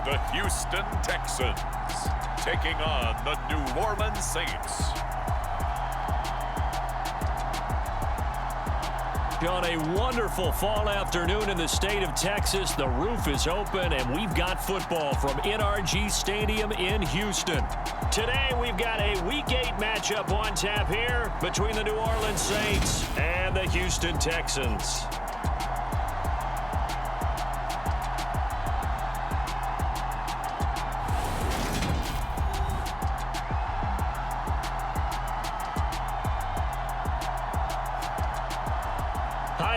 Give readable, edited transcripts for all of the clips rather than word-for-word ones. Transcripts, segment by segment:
the Houston Texans taking on the New Orleans Saints. On a wonderful fall afternoon in the state of Texas, the roof is open and we've got football from NRG Stadium in Houston. Today we've got a Week 8 matchup on tap here between the New Orleans Saints and the Houston Texans.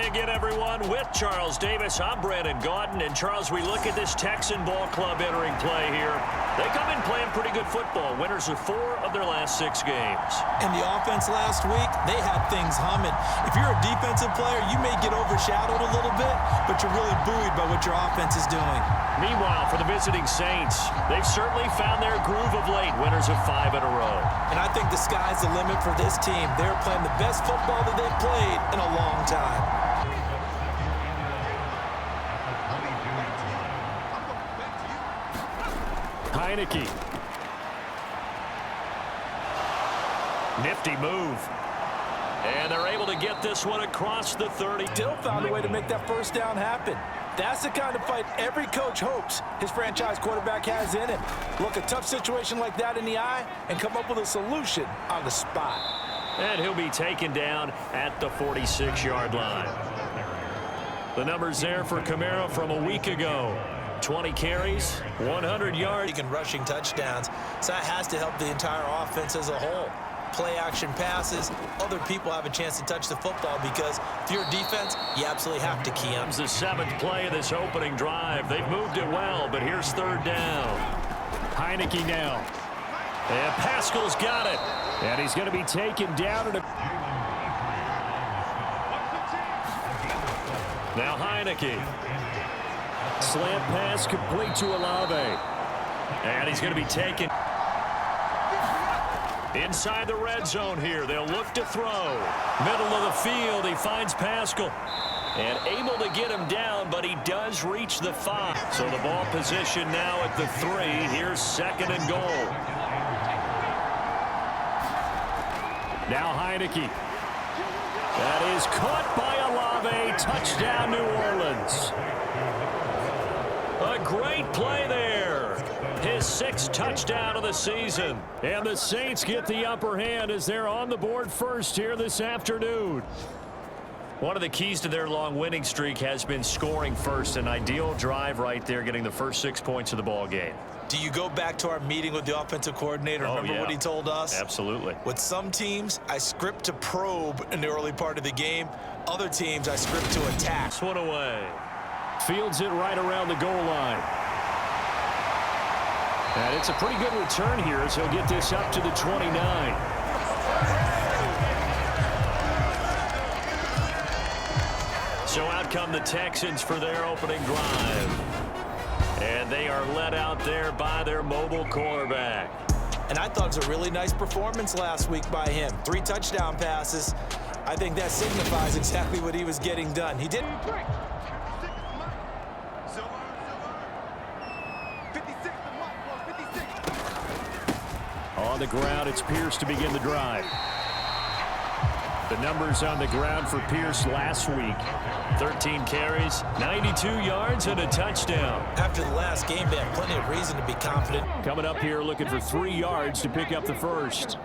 Again, everyone, with Charles Davis, I'm Brandon Gaudin. And Charles, we look at this Texan ball club entering play here. They come in playing pretty good football. Winners of 4 of their last 6 games. And the offense last week, they had things humming. If you're a defensive player, you may get overshadowed a little bit, but you're really buoyed by what your offense is doing. Meanwhile, for the visiting Saints, they've certainly found their groove of late. Winners of 5 in a row. And I think the sky's the limit for this team. They're playing the best football that they've played in a long time. Heineke. Nifty move. And they're able to get this one across the 30. Still found a way to make that first down happen. That's the kind of fight every coach hopes his franchise quarterback has in him. Look a tough situation like that in the eye and come up with a solution on the spot. And he'll be taken down at the 46-yard line. The numbers there for Kamara from a week ago. 20 carries, 100 yards. And rushing touchdowns, so that has to help the entire offense as a whole. Play action passes, other people have a chance to touch the football because if you're a defense, you absolutely have to key up. It's the 7th play of this opening drive. They've moved it well, but here's 3rd down. Heineke now. And Pascal's got it. And he's going to be taken down. Now Heineke. Slant pass complete to Olave. And he's going to be taken inside the red zone here. They'll look to throw. Middle of the field. He finds Pascal. And able to get him down, but he does reach the 5. So the ball position now at the 3. Here's 2nd and goal. Now Heineke. That is caught by Olave. Touchdown, New Orleans. A great play there. His 6th touchdown of the season. And the Saints get the upper hand as they're on the board first here this afternoon. One of the keys to their long winning streak has been scoring first. An ideal drive right there, getting the first 6 points of the ball game. Do you go back to our meeting with the offensive coordinator? Remember what he told us? Absolutely. With some teams, I script to probe in the early part of the game. Other teams, I script to attack. This one away. Fields it right around the goal line. And it's a pretty good return here as he'll get this up to the 29. So out come the Texans for their opening drive. And they are led out there by their mobile quarterback. And I thought it was a really nice performance last week by him. 3 touchdown passes. I think that signifies exactly what he was getting done. He didn't. On the ground, it's Pierce to begin the drive. The numbers on the ground for Pierce last week. 13 carries, 92 yards, and a touchdown. After the last game, they had plenty of reason to be confident. Coming up here looking for 3 yards to pick up the first.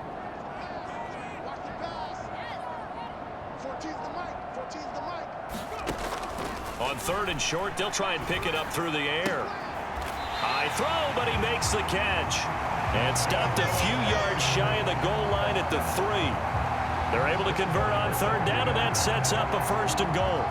On 3rd and short, they'll try and pick it up through the air. High throw, but he makes the catch. And stopped a few yards shy of the goal line at the 3. They're able to convert on 3rd down, and that sets up a 1st and goal.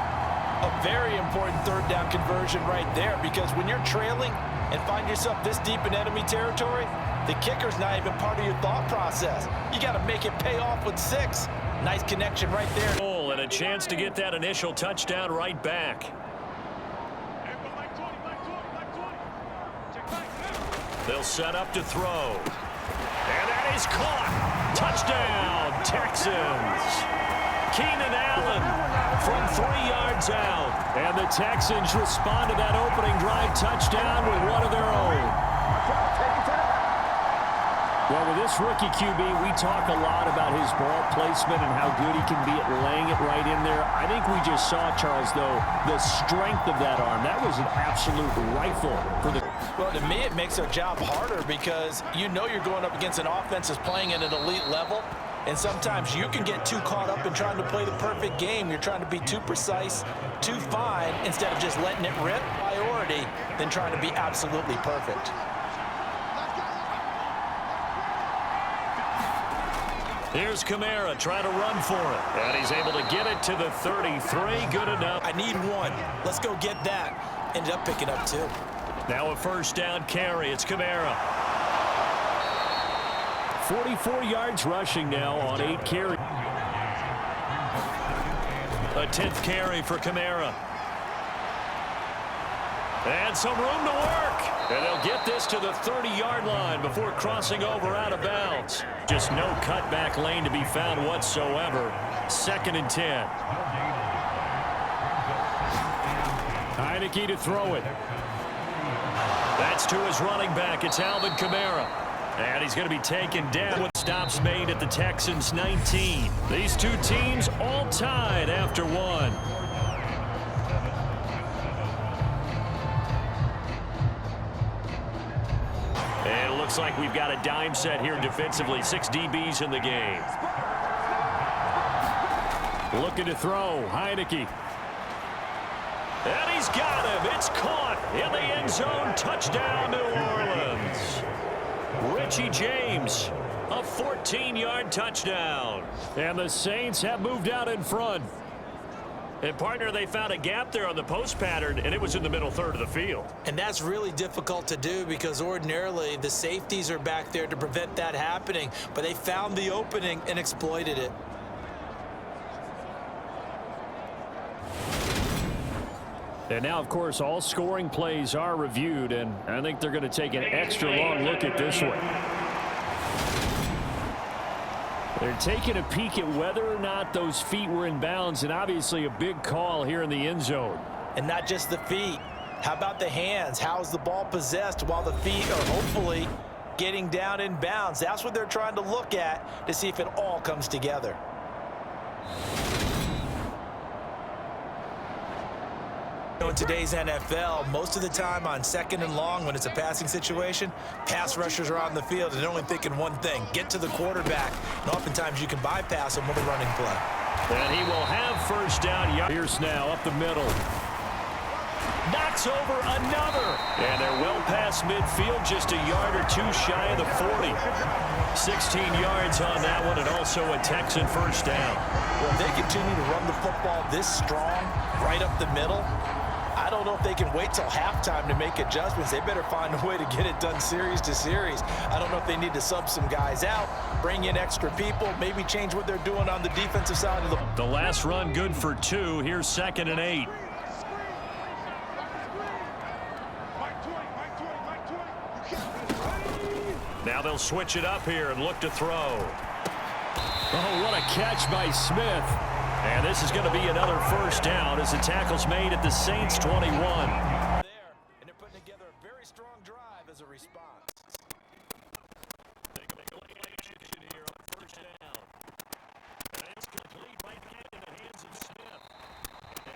A very important 3rd down conversion right there, because when you're trailing and find yourself this deep in enemy territory, the kicker's not even part of your thought process. You got to make it pay off with 6. Nice connection right there. And a chance to get that initial touchdown right back. They'll set up to throw. And that is caught. Touchdown, Texans. Keenan Allen from 3 yards out. And the Texans respond to that opening drive touchdown with one of their own. Well, with this rookie QB, we talk a lot about his ball placement and how good he can be at laying it right in there. I think we just saw, Charles, though, the strength of that arm. That was an absolute rifle for the... Well, to me, it makes our job harder because you know you're going up against an offense that's playing at an elite level. And sometimes you can get too caught up in trying to play the perfect game. You're trying to be too precise, too fine, instead of just letting it rip. Priority than trying to be absolutely perfect. Here's Kamara trying to run for it. And he's able to get it to the 33. Good enough. I need one. Let's go get that. Ended up picking up 2. Now a first down carry. It's Kamara. 44 yards rushing now on 8 carries. A 10th carry for Kamara. And some room to work. And they'll get this to the 30-yard line before crossing over out of bounds. Just no cutback lane to be found whatsoever. 2nd and 10. Heineke to throw it. That's to his running back. It's Alvin Kamara. And he's going to be taken down with stops made at the Texans 19. These two teams all tied after 1. And it looks like we've got a dime set here defensively. 6 DBs in the game. Looking to throw. Heineke. And he's got him. It's caught in the end zone. Touchdown, New Orleans. Richie James, a 14-yard touchdown. And the Saints have moved out in front. And, partner, they found a gap there on the post pattern, and it was in the middle third of the field. And that's really difficult to do because ordinarily the safeties are back there to prevent that happening. But they found the opening and exploited it. And now, of course, all scoring plays are reviewed, and I think they're going to take an extra long look at this one. They're taking a peek at whether or not those feet were in bounds, and obviously a big call here in the end zone. And not just the feet. How about the hands? How's the ball possessed while the feet are hopefully getting down in bounds? That's what they're trying to look at to see if it all comes together. In today's NFL, most of the time on 2nd and long when it's a passing situation, pass rushers are on the field and they're only thinking one thing, get to the quarterback. And oftentimes you can bypass them with a running play. And he will have first down. Pierce now up the middle. Knocks over another. And they're well past midfield, just a yard or 2 shy of the 40. 16 yards on that one, and also a Texan first down. Well, if they continue to run the football this strong, right up the middle, I don't know if they can wait till halftime to make adjustments. They better find a way to get it done series to series. I don't know if they need to sub some guys out, bring in extra people, maybe change what they're doing on the defensive side of the... The last run good for 2. Here's 2nd and 8. Now they'll switch it up here and look to throw. Oh, what a catch by Smith. And this is going to be another first down as the tackle's made at the Saints 21. There, and they're putting together a very strong drive as a response. They can make a late action here on first down. And it's complete right back in the hands of Smith.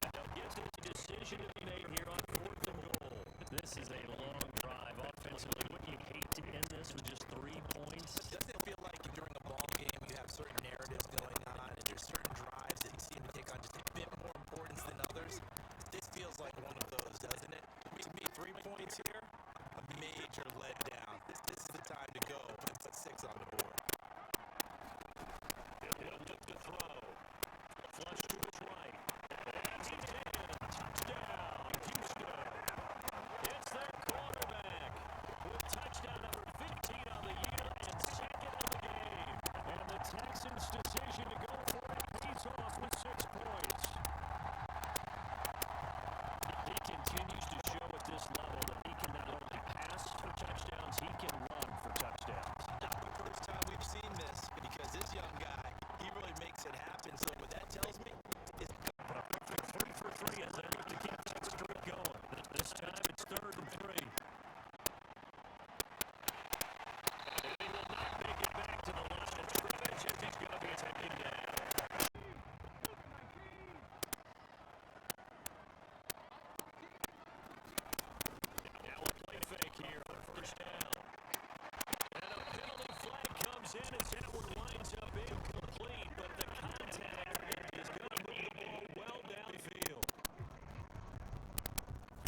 And they'll get to the decision to be made here on 4th and goal. This is a long drive offensively. Wouldn't you hate to end this with just 3 points? Doesn't it feel like during a ball game you have certain narratives going on and there's certain drives that seem to take on just a bit more importance than others? This feels like one of those, doesn't it? To me, 3 points here, a major letdown. This is the time to go and put 6 on the board. He'll look to throw. Flush to his right. And he's in. Touchdown, Houston. It's their quarterback with touchdown number 15 on the year and 2nd of the game. And the Texans' decision to go for it pays off with 6 points. He continues to show at this level that he can not only pass for touchdowns, he can run for touchdowns. Not the first time we've seen this because this young guy, he really makes it happen. So what that tells in as that one winds up incomplete, but the contact is going to move the ball well downfield.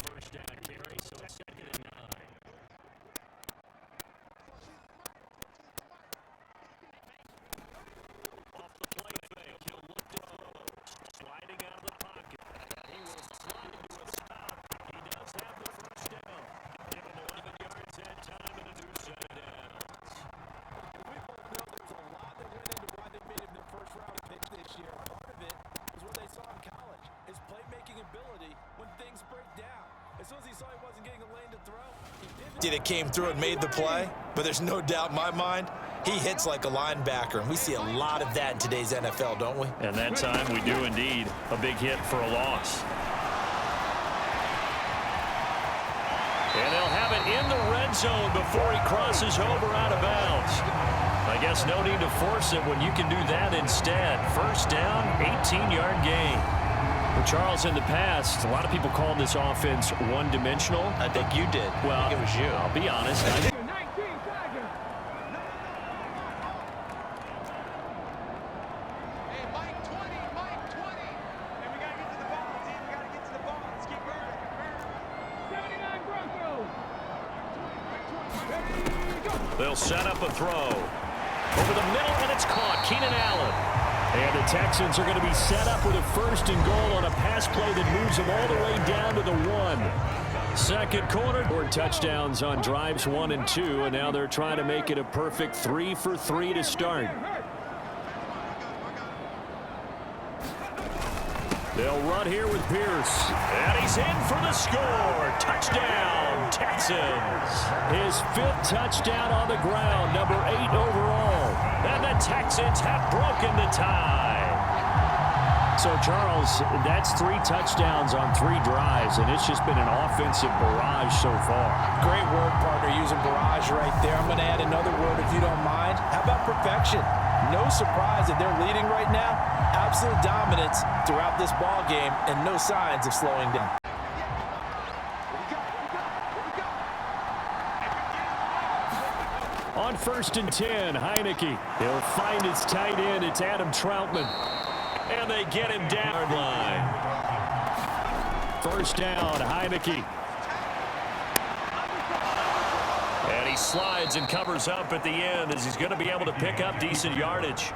First down carry, so it's 2nd and 9. Off the play fake, he'll look to throw. Sliding out of the pocket. He will slide into a stop. He does have the first down. Give him 11 yards that time and a new set of downs. We both know there's a lot that went into why they made him their first-round pick this year. Part of it was what they saw in college, his playmaking ability when things break down. As soon as he saw he wasn't getting a lane to throw, he pivoted. That came through and made the play, but there's no doubt in my mind he hits like a linebacker, and we see a lot of that in today's NFL, don't we? And that time we do indeed. A big hit for a loss. And they'll have it in the red zone before he crosses over out of bounds. I guess no need to force it when you can do that instead. First down, 18-yard gain. Well, Charles, in the past, a lot of people call this offense one-dimensional. I think you did. Well, I think it was you. I'll be honest. They'll set up a throw. Over the middle, and it's caught. Keenan Allen. And the Texans are going to be set up with a 1st and goal on a pass play that moves them all the way down to the 1. Second quarter. 4 touchdowns on drives 1 and 2, and now they're trying to make it a perfect 3 for 3 to start. They'll run here with Pierce. And he's in for the score. Touchdown, Texans. His 5th touchdown on the ground, number 8 overall. And the Texans have broken the tie. So, Charles, that's 3 touchdowns on 3 drives, and it's just been an offensive barrage so far. Great word, partner, using barrage right there. I'm going to add another word if you don't mind. How about perfection? No surprise that they're leading right now. Absolute dominance throughout this ball game and no signs of slowing down. On 1st and 10, Heineke. He'll find his tight end. It's Adam Troutman. And they get him down the line. First down, Heineke. And he slides and covers up at the end as he's going to be able to pick up decent yardage.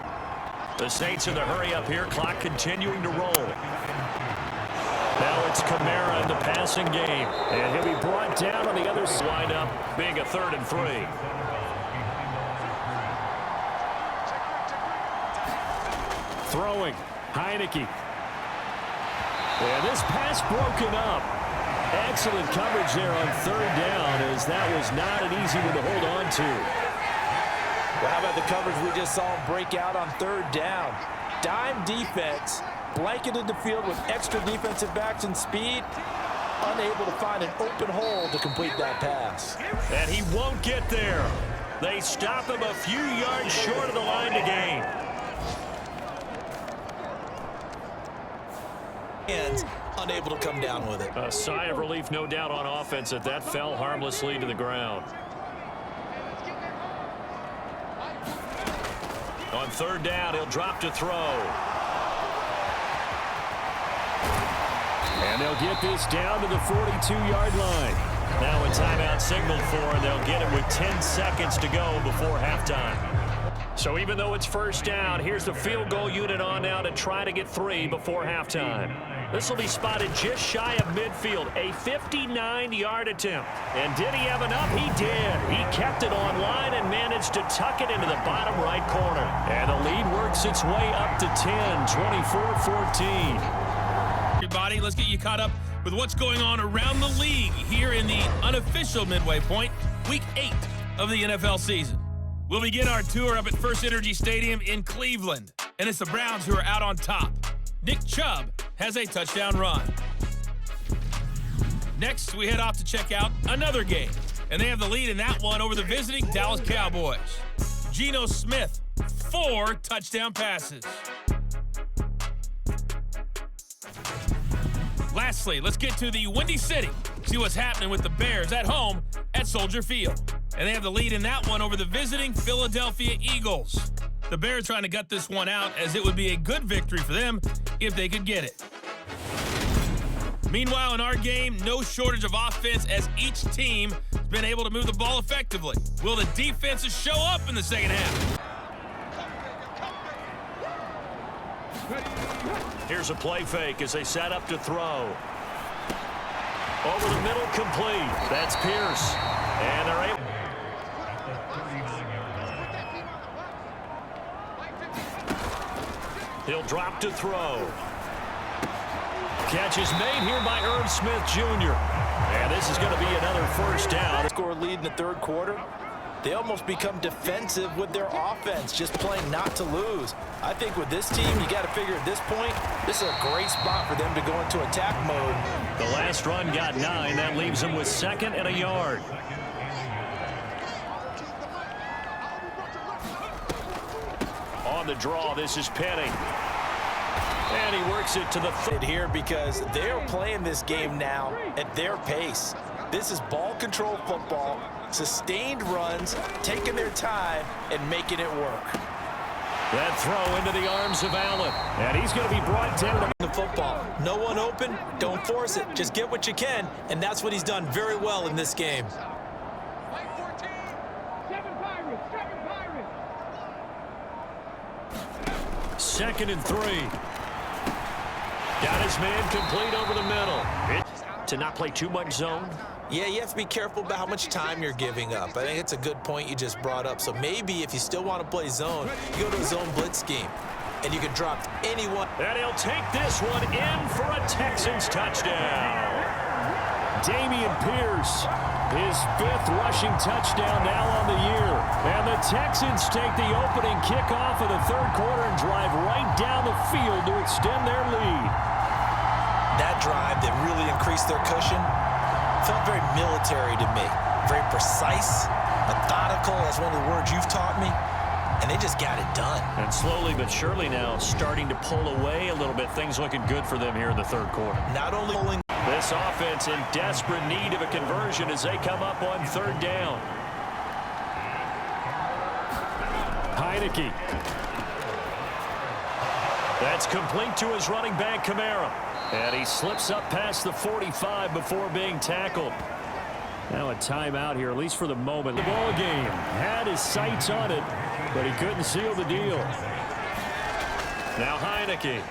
The Saints in the hurry up here. Clock continuing to roll. Now it's Kamara in the passing game. And he'll be brought down on the other side. Wind up being a 3rd and 3. Throwing. Heineke. And this pass broken up. Excellent coverage there on 3rd down, as that was not an easy one to hold on to. Well, how about the coverage we just saw him break out on 3rd down? Dime defense, blanketed the field with extra defensive backs and speed, unable to find an open hole to complete that pass. And he won't get there. They stop him a few yards short of the line to gain. And unable to come down with it. A sigh of relief, no doubt, on offense that fell harmlessly to the ground. On 3rd down, he'll drop to throw. And they'll get this down to the 42-yard line. Now a timeout signaled for, and they'll get it with 10 seconds to go before halftime. So even though it's 1st down, here's the field goal unit on now to try to get 3 before halftime. This will be spotted just shy of midfield, a 59-yard attempt. And did he have enough? He did. He kept it on line and managed to tuck it into the bottom right corner. And the lead works its way up to 10, 24-14. Everybody, let's get you caught up with what's going on around the league here in the unofficial midway point, week 8 of the NFL season. We'll begin our tour up at First Energy Stadium in Cleveland, and it's the Browns who are out on top. Nick Chubb has a touchdown run. Next, we head off to check out another game, and they have the lead in that one over the visiting Dallas Cowboys. Geno Smith, 4 touchdown passes. Lastly, let's get to the Windy City, see what's happening with the Bears at home at Soldier Field. and they have the lead in that one over the visiting Philadelphia Eagles. The Bears trying to gut this one out, as it would be a good victory for them if they could get it. Meanwhile, in our game, no shortage of offense as each team has been able to move the ball effectively. Will the defenses show up in the second half? Here's a play fake as they set up to throw. Over the middle, complete. That's Pierce. And they're able. He'll drop to throw. Catch is made here by Irv Smith Jr. And this is going to be another first down. Score lead in the third quarter. They almost become defensive with their offense, just playing not to lose. I think with this team, you got to figure at this point, this is a great spot for them to go into attack mode. The last run got 9. That leaves them with 2nd and a yard. On the draw, this is Penny. And he works it to the third here because they're playing this game now at their pace. This is ball control football, sustained runs, taking their time and making it work. That throw into the arms of Allen, and he's going to be brought down to the football. No one open, don't force it. Just get what you can, and that's what he's done very well in this game. Second and 3. Got his man complete over the middle. To not play too much zone. Yeah, you have to be careful about how much time you're giving up. I think it's a good point you just brought up. So maybe if you still want to play zone, you go to a zone blitz scheme, and you can drop anyone. And he'll take this one in for a Texans touchdown. Dameon Pierce, his 5th rushing touchdown now on the year. And the Texans take the opening kickoff of the third quarter and drive right down the field to extend their lead. That drive that really increased their cushion felt very military to me. Very precise, methodical, that's one of the words you've taught me. And they just got it done. And slowly but surely now starting to pull away a little bit. Things looking good for them here in the third quarter. Not only pulling. This offense in desperate need of a conversion as they come up on third down. Heineke. That's complete to his running back, Kamara. And he slips up past the 45 before being tackled. Now a timeout here, at least for the moment. The ball game had his sights on it, but he couldn't seal the deal. Now Heineke.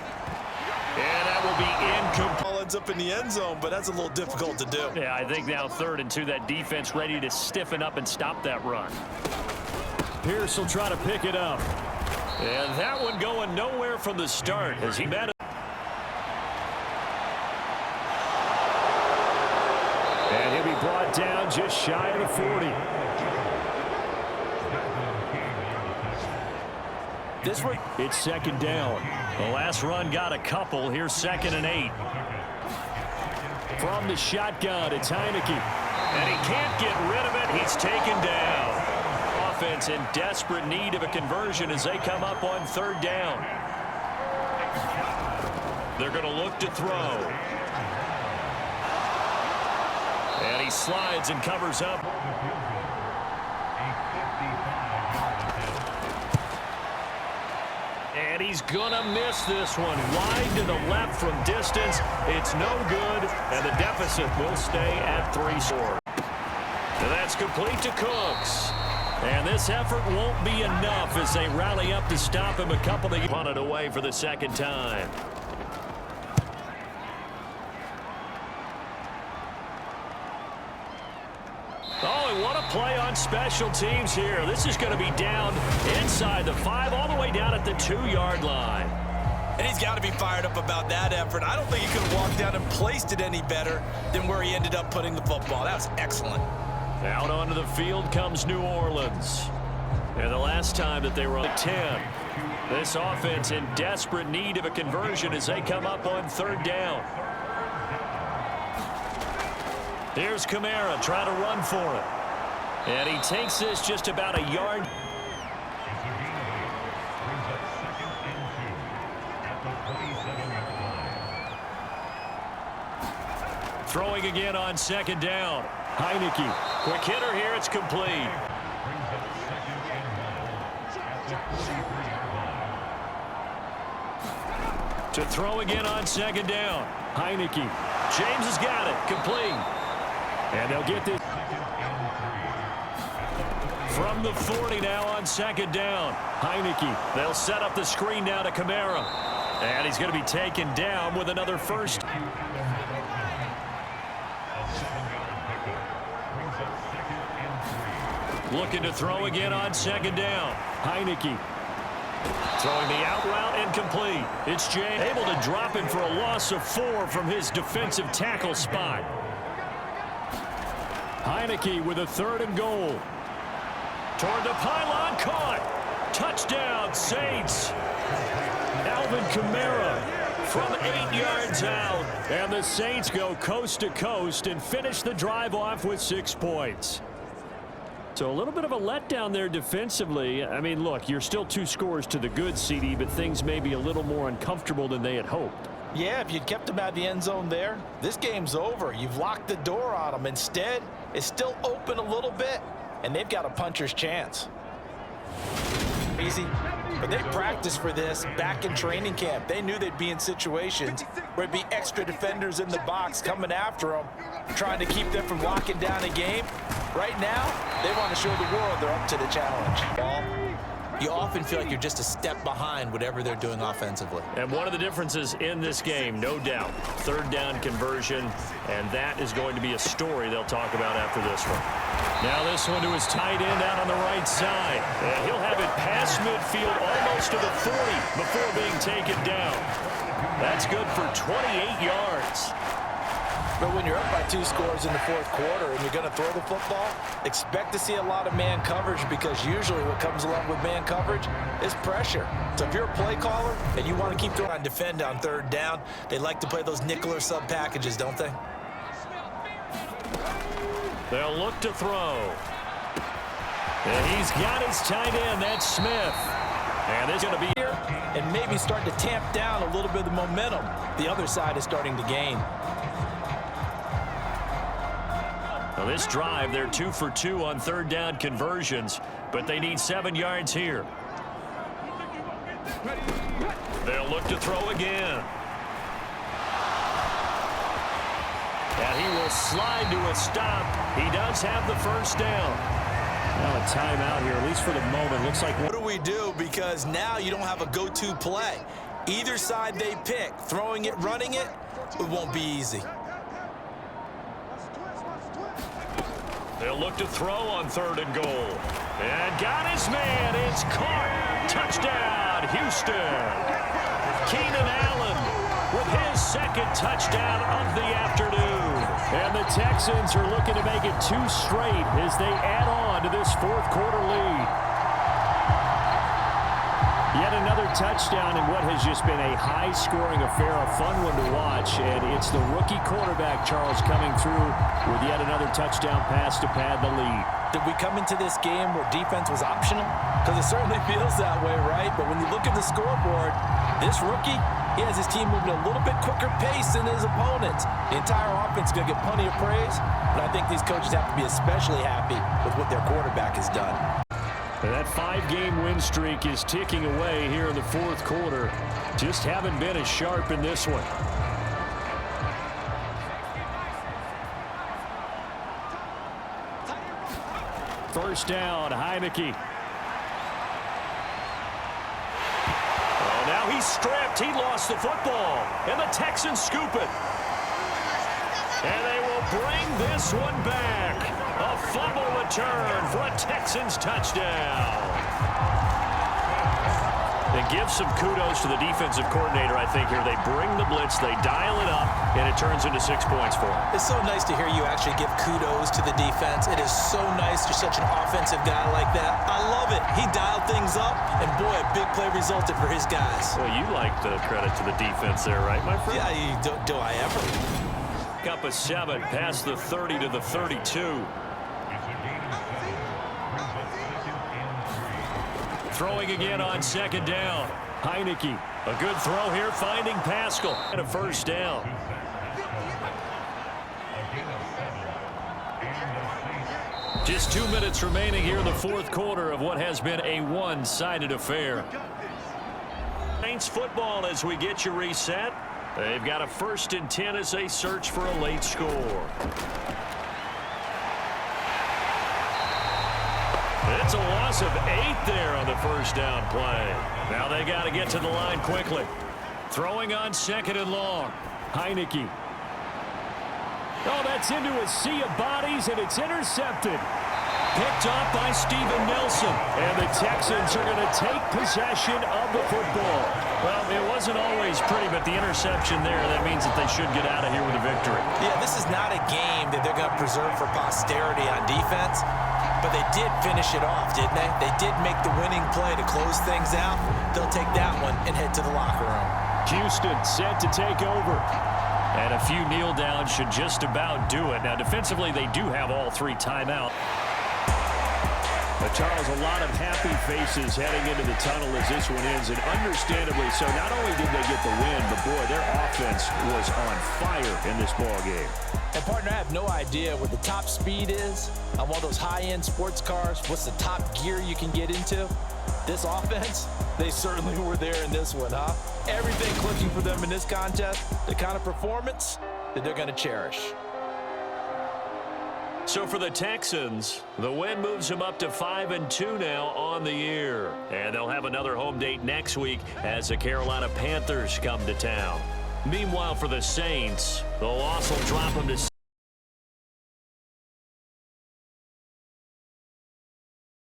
And that will be incomplete. Ball ends up in the end zone, but that's a little difficult to do. Yeah, I think now 3rd and 2, that defense ready to stiffen up and stop that run. Pierce will try to pick it up. And that one going nowhere from the start as he met it. And he'll be brought down just shy of the 40. It's 2nd down. The last run got a couple. Here's 2nd and 8. From the shotgun, it's Heineke. And he can't get rid of it. He's taken down. Offense in desperate need of a conversion as they come up on third down. They're going to look to throw. And he slides and covers up. And he's gonna miss this one. Wide to the left from distance. It's no good, and the deficit will stay at 3 scores. And that's complete to Cooks. And this effort won't be enough as they rally up to stop him a couple of punted away for the 2nd time. Oh, and what a play on special teams here. This is going to be down inside the 5, all the way down at the 2-yard line. And he's got to be fired up about that effort. I don't think he could have walked down and placed it any better than where he ended up putting the football. That was excellent. Out onto the field comes New Orleans. And the last time that they were on 10. This offense in desperate need of a conversion as they come up on third down. Here's Kamara trying to run for it. And he takes this just about a yard. Throwing again on 2nd down. Heineke. Quick hitter here. It's complete. To throw again on second down. Heineke. James has got it. Complete. And they'll get this from the 40 now on second down. Heineke. They'll set up the screen now to Kamara. And he's going to be taken down with another first. Looking to throw again on second down. Heineke. Throwing the out route incomplete. It's Jay able to drop it for a loss of 4 from his defensive tackle spot. Heineke with a 3rd and goal. Toward the pylon, caught. Touchdown, Saints. Alvin Kamara from 8 yards out. And the Saints go coast to coast and finish the drive off with 6 points. So a little bit of a letdown there defensively. I mean, look, you're still 2 scores to the good, CD, but things may be a little more uncomfortable than they had hoped. Yeah, if you'd kept them out of the end zone there, this game's over. You've locked the door on them. Instead, it's still open a little bit, and they've got a puncher's chance. Easy. But they practiced for this back in training camp. They knew they'd be in situations where it'd be extra defenders in the box coming after them, trying to keep them from locking down a game. Right now, they want to show the world they're up to the challenge. You often feel like you're just a step behind whatever they're doing offensively. And one of the differences in this game, no doubt, 3rd down conversion, and that is going to be a story they'll talk about after this one. Now this one to his tight end out on the right side. And he'll have it past midfield almost to the 40 before being taken down. That's good for 28 yards. But when you're up by 2 scores in the 4th quarter and you're going to throw the football, expect to see a lot of man coverage, because usually what comes along with man coverage is pressure. So if you're a play caller and you want to keep throwing on defend on 3rd down, they like to play those nickel or sub packages, don't they? They'll look to throw. And he's got his tight end. That's Smith. And there's going to be here and maybe start to tamp down a little bit of the momentum the other side is starting to gain. Well, this drive, they're 2 for 2 on 3rd down conversions, but they need 7 yards here. They'll look to throw again. And he will slide to a stop. He does have the first down. Now a timeout here, at least for the moment. Looks like. What do we do? Because now you don't have a go-to play. Either side they pick, throwing it, running it, it won't be easy. They'll look to throw on 3rd and goal. And got his man. It's caught. Touchdown, Houston. Keenan Allen with his 2nd touchdown of the afternoon. And the Texans are looking to make it 2 straight as they add on to this 4th quarter lead. Yet another touchdown in what has just been a high-scoring affair, a fun one to watch. And it's the rookie quarterback, Charles, coming through with yet another touchdown pass to pad the lead. Did we come into this game where defense was optional? Because it certainly feels that way, right? But when you look at the scoreboard, this rookie, he has his team moving a little bit quicker pace than his opponents. The entire offense is going to get plenty of praise, but I think these coaches have to be especially happy with what their quarterback has done. And that 5-game win streak is ticking away here in the 4th quarter. Just haven't been as sharp in this one. First down, Heineke. Oh, now he's stripped. He lost the football. And the Texans scoop it. And they will bring this one back. A fumble return for a Texans touchdown. It gives some kudos to the defensive coordinator, I think, here. They bring the blitz, they dial it up, and it turns into 6 points for them. It's so nice to hear you actually give kudos to the defense. It is so nice. You're such an offensive guy like that. I love it. He dialed things up, and boy, a big play resulted for his guys. Well, you like the credit to the defense there, right, my friend? Yeah, do I ever? Up a 7, past the 30 to the 32. Throwing again on second down. Heineke, a good throw here, finding Pascal. And a first down. Just 2 minutes remaining here in the fourth quarter of what has been a one-sided affair. Saints football as we get you reset. They've got a 1st and 10 as they search for a late score. It's a loss of 8 there on the first down play. Now they got to get to the line quickly. Throwing on 2nd and long. Heineke. Oh, that's into a sea of bodies, and it's intercepted. Picked off by Steven Nelson. And the Texans are going to take possession of the football. Well, it wasn't always pretty, but the interception there, that means that they should get out of here with a victory. Yeah, this is not a game that they're going to preserve for posterity on defense, but they did finish it off, didn't they? They did make the winning play to close things out. They'll take that one and head to the locker room. Houston set to take over. And a few kneel downs should just about do it. Now, defensively, they do have all 3 timeouts. But, Charles, a lot of happy faces heading into the tunnel as this one ends, and understandably so. Not only did they get the win, but, boy, their offense was on fire in this ballgame. And, partner, I have no idea what the top speed is on one of those high-end sports cars. What's the top gear you can get into? This offense, they certainly were there in this one, huh? Everything clicking for them in this contest, the kind of performance that they're going to cherish. So for the Texans, the win moves them up to 5-2 now on the year. And they'll have another home date next week as the Carolina Panthers come to town. Meanwhile, for the Saints, the loss will drop them to